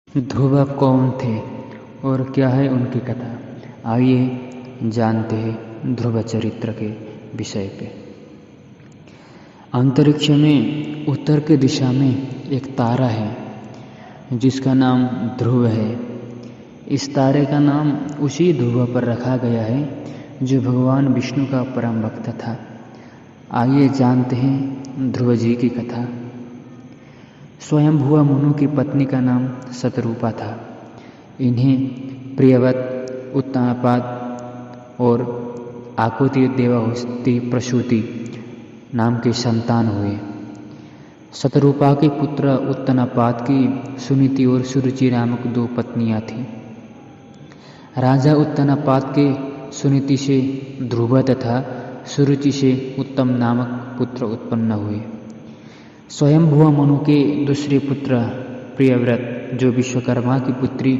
ध्रुव कौन थे और क्या है उनकी कथा। आइए जानते हैं ध्रुव चरित्र के विषय पे। अंतरिक्ष में उत्तर की दिशा में एक तारा है जिसका नाम ध्रुव है। इस तारे का नाम उसी ध्रुव पर रखा गया है जो भगवान विष्णु का परम भक्त था। आइए जानते हैं ध्रुव जी की कथा। स्वयंभुव मनु की पत्नी का नाम शतरूपा था। इन्हें प्रियव्रत, उत्तानपाद और आकुति देवहूति प्रसूति नाम के संतान हुए। शतरूपा के पुत्र उत्तानपाद की सुनीति और सुरुचि नामक दो पत्नियां थीं। राजा उत्तानपाद के सुनीति से ध्रुव तथा सुरुचि से उत्तम नामक पुत्र उत्पन्न हुए। स्वयंभुव मनु के दूसरे पुत्र प्रियव्रत, जो विश्वकर्मा की पुत्री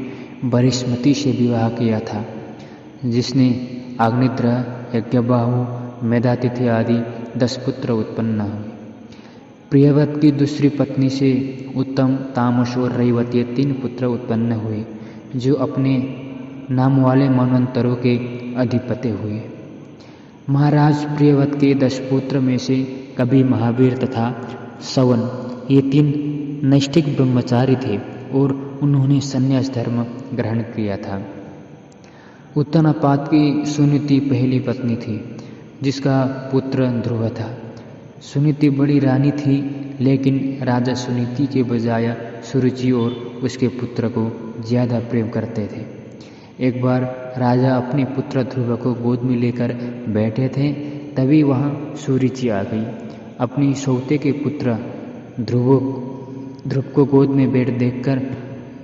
बृहस्पति से विवाह किया था, जिसने अग्निद्र, यज्ञबाहु, मेधातिथि आदि 10 पुत्र उत्पन्न हुए। प्रियव्रत की दूसरी पत्नी से उत्तम, तामस और रैवती 3 पुत्र उत्पन्न हुए, जो अपने नाम वाले मनवंतरों के अधिपति हुए। महाराज प्रियव्रत के 10 पुत्र में से कवि, महावीर तथा सवन ये 3 नैष्ठिक ब्रह्मचारी थे और उन्होंने संन्यास धर्म ग्रहण किया था। उत्तानपाद की सुनीति पहली पत्नी थी, जिसका पुत्र ध्रुव था। सुनीति बड़ी रानी थी, लेकिन राजा सुनीति के बजाय सुरुचि और उसके पुत्र को ज़्यादा प्रेम करते थे। एक बार राजा अपने पुत्र ध्रुव को गोद में लेकर बैठे थे, तभी वहाँ सुरुचि आ गई। अपनी सौते के पुत्र ध्रुव को गोद में बैठ देखकर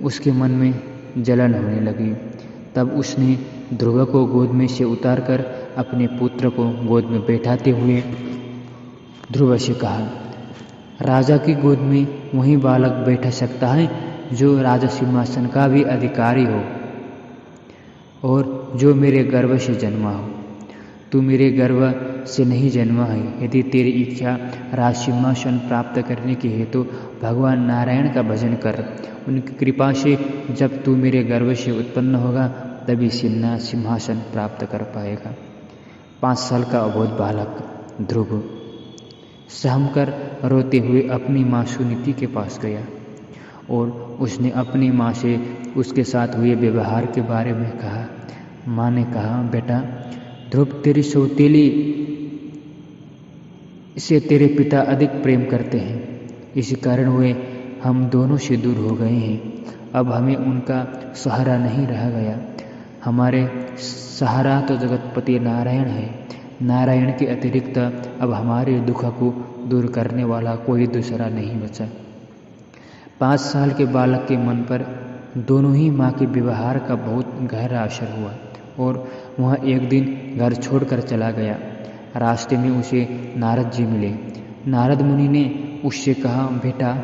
उसके मन में जलन होने लगी। तब उसने ध्रुव को गोद में से उतारकर अपने पुत्र को गोद में बैठाते हुए ध्रुव से कहा, राजा की गोद में वही बालक बैठ सकता है जो राजा सिंहासन का भी अधिकारी हो और जो मेरे गर्भ से जन्मा हो। तू मेरे गर्भ से नहीं जन्मा है। यदि तेरी इच्छा राज सिंहासन प्राप्त करने की है तो भगवान नारायण का भजन कर। उनकी कृपा से जब तू मेरे गर्भ से उत्पन्न होगा तभी सिंहासन प्राप्त कर पाएगा। 5 साल का अबोध बालक ध्रुव सहम कर रोते हुए अपनी माँ सुनीति के पास गया और उसने अपनी माँ से उसके साथ हुए व्यवहार के बारे में कहा। माँ ने कहा, बेटा, ध्रुव तेरी सौतेली से तेरे पिता अधिक प्रेम करते हैं। इसी कारण वे हम दोनों से दूर हो गए हैं। अब हमें उनका सहारा नहीं रह गया। हमारे सहारा तो जगतपति नारायण है। नारायण के अतिरिक्त अब हमारे दुख को दूर करने वाला कोई दूसरा नहीं बचा। 5 साल के बालक के मन पर दोनों ही माँ के व्यवहार का बहुत गहरा असर हुआ और वह एक दिन घर छोड़कर चला गया। रास्ते में उसे नारद जी मिले। नारद मुनि ने उससे कहा, बेटा,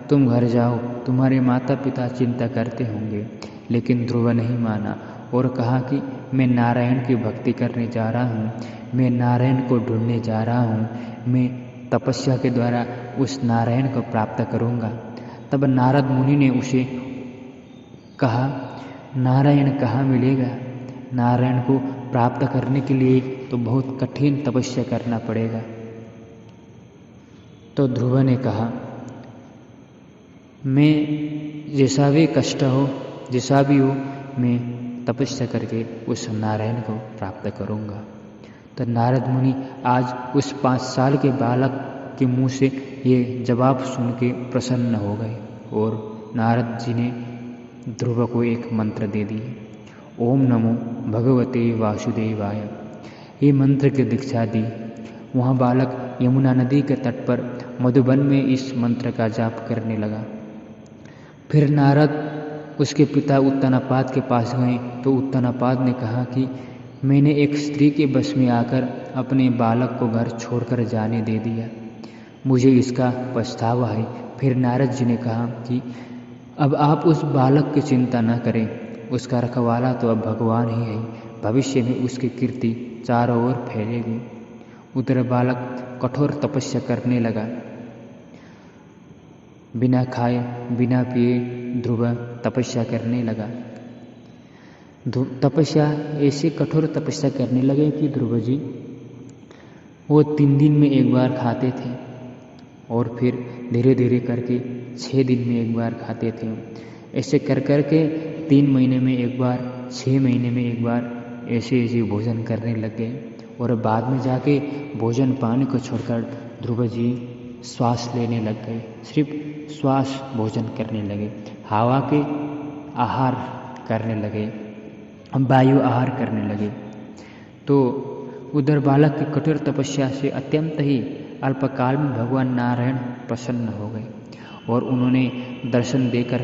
तुम घर जाओ, तुम्हारे माता पिता चिंता करते होंगे। लेकिन ध्रुव नहीं माना और कहा कि मैं नारायण की भक्ति करने जा रहा हूँ, मैं नारायण को ढूंढने जा रहा हूँ, मैं तपस्या के द्वारा उस नारायण को प्राप्त करूँगा। तब नारद मुनि ने उसे कहा, नारायण कहाँ मिलेगा? नारायण को प्राप्त करने के लिए तो बहुत कठिन तपस्या करना पड़ेगा। तो ध्रुव ने कहा, मैं जैसा भी कष्ट हो, जैसा भी हो, मैं तपस्या करके उस नारायण को प्राप्त करूँगा। तो नारद मुनि आज उस 5 साल के बालक के मुँह से ये जवाब सुन के प्रसन्न हो गए और नारद जी ने ध्रुव को एक मंत्र दे दिए। ओम नमो भगवते वासुदेवाय। ये मंत्र की दीक्षा दी। वहाँ बालक यमुना नदी के तट पर मधुबन में इस मंत्र का जाप करने लगा। फिर नारद उसके पिता उत्तानपाद के पास गए तो उत्तानपाद ने कहा कि मैंने एक स्त्री के बस में आकर अपने बालक को घर छोड़कर जाने दे दिया, मुझे इसका पछतावा है। फिर नारद जी ने कहा कि अब आप उस बालक की चिंता न करें, उसका रखवाला तो अब भगवान ही है। भविष्य में उसकी कीर्ति चारों ओर फैलेगी। उधर बालक कठोर तपस्या करने लगा। बिना खाए बिना पिए ध्रुव तपस्या करने लगा। तपस्या ऐसे कठोर तपस्या करने लगे कि ध्रुव जी वो 3 दिन में एक बार खाते थे और फिर धीरे धीरे करके 6 दिन में एक बार खाते थे। ऐसे कर कर के 3 महीने में एक बार, 6 महीने में एक बार ऐसे ऐसे भोजन करने लग गए। और बाद में जाके भोजन पानी को छोड़कर ध्रुव जी श्वास लेने लग गए, सिर्फ श्वास भोजन करने लगे, हवा के आहार करने लगे, वायु आहार करने लगे। तो उधर बालक की कठोर तपस्या से अत्यंत ही अल्पकाल में भगवान नारायण प्रसन्न हो गए और उन्होंने दर्शन देकर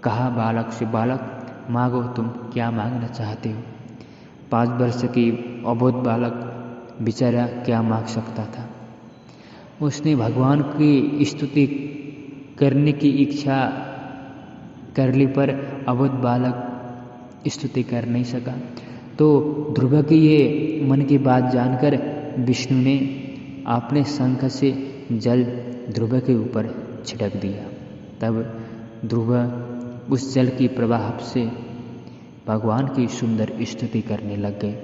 कहा बालक से, बालक मांगो, तुम क्या मांगना चाहते हो। 5 वर्ष की अबोध बालक बेचारा क्या मांग सकता था। उसने भगवान की स्तुति करने की इच्छा कर ली, पर अबोध बालक स्तुति कर नहीं सका। तो ध्रुव की ये मन की बात जानकर विष्णु ने अपने शंख से जल ध्रुव के ऊपर छिड़क दिया। तब ध्रुव उस जल की प्रवाह से भगवान की सुंदर स्तुति करने लग गए।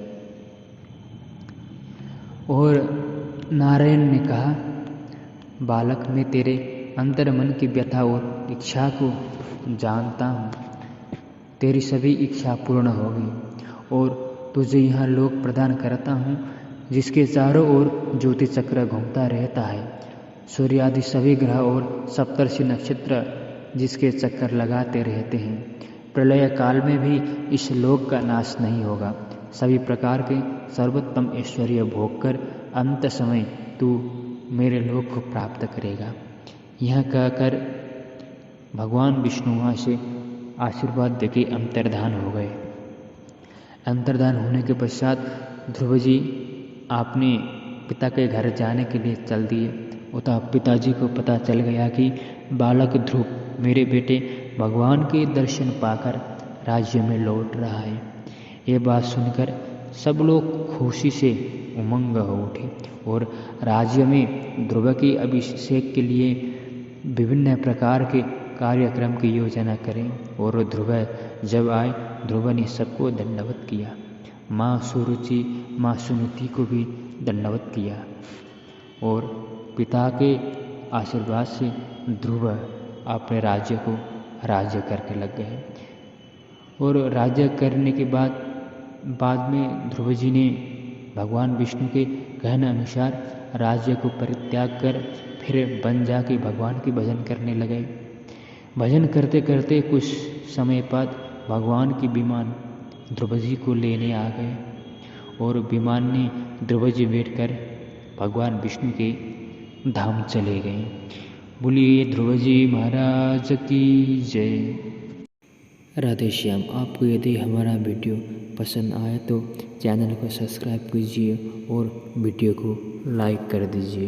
और नारायण ने कहा, बालक मैं तेरे अंतर मन की व्यथा और इच्छा को जानता हूँ। तेरी सभी इच्छा पूर्ण होगी और तुझे यहाँ लोक प्रदान करता हूँ जिसके चारों ओर ज्योति चक्र घूमता रहता है, सूर्य आदि सभी ग्रह और सप्तर्षि नक्षत्र जिसके चक्कर लगाते रहते हैं। प्रलय काल में भी इस लोक का नाश नहीं होगा। सभी प्रकार के सर्वोत्तम ऐश्वर्य भोग कर अंत समय तू मेरे लोक को प्राप्त करेगा। यह कहकर भगवान विष्णु वहाँ से आशीर्वाद देके अंतर्धान हो गए। अंतर्धान होने के पश्चात ध्रुव जी अपने पिता के घर जाने के लिए चल दिए। उतना पिताजी को पता चल गया कि बालक ध्रुव मेरे बेटे भगवान के दर्शन पाकर राज्य में लौट रहा है। ये बात सुनकर सब लोग खुशी से उमंग हो उठे और राज्य में ध्रुव के अभिषेक के लिए विभिन्न प्रकार के कार्यक्रम की योजना करें। और ध्रुव जब आए, ध्रुव ने सबको दंडवत किया। माँ सुरुचि, माँ सुनीति को भी दंडवत किया और पिता के आशीर्वाद से ध्रुव अपने राज्य को राज्य करने लग गए। और राज्य करने के बाद में ध्रुव जी ने भगवान विष्णु के कहने अनुसार राज्य को परित्याग कर फिर वन जाके भगवान की भजन करने लगे। भजन करते करते कुछ समय बाद भगवान की विमान ध्रुव जी को लेने आ गए और विमान ने ध्रुव जी बैठकर भगवान विष्णु के धाम चले गए। बोलिए ध्रुव जी महाराज की जय। राधे श्याम। आपको यदि हमारा वीडियो पसंद आए तो चैनल को सब्सक्राइब कीजिए और वीडियो को लाइक कर दीजिए।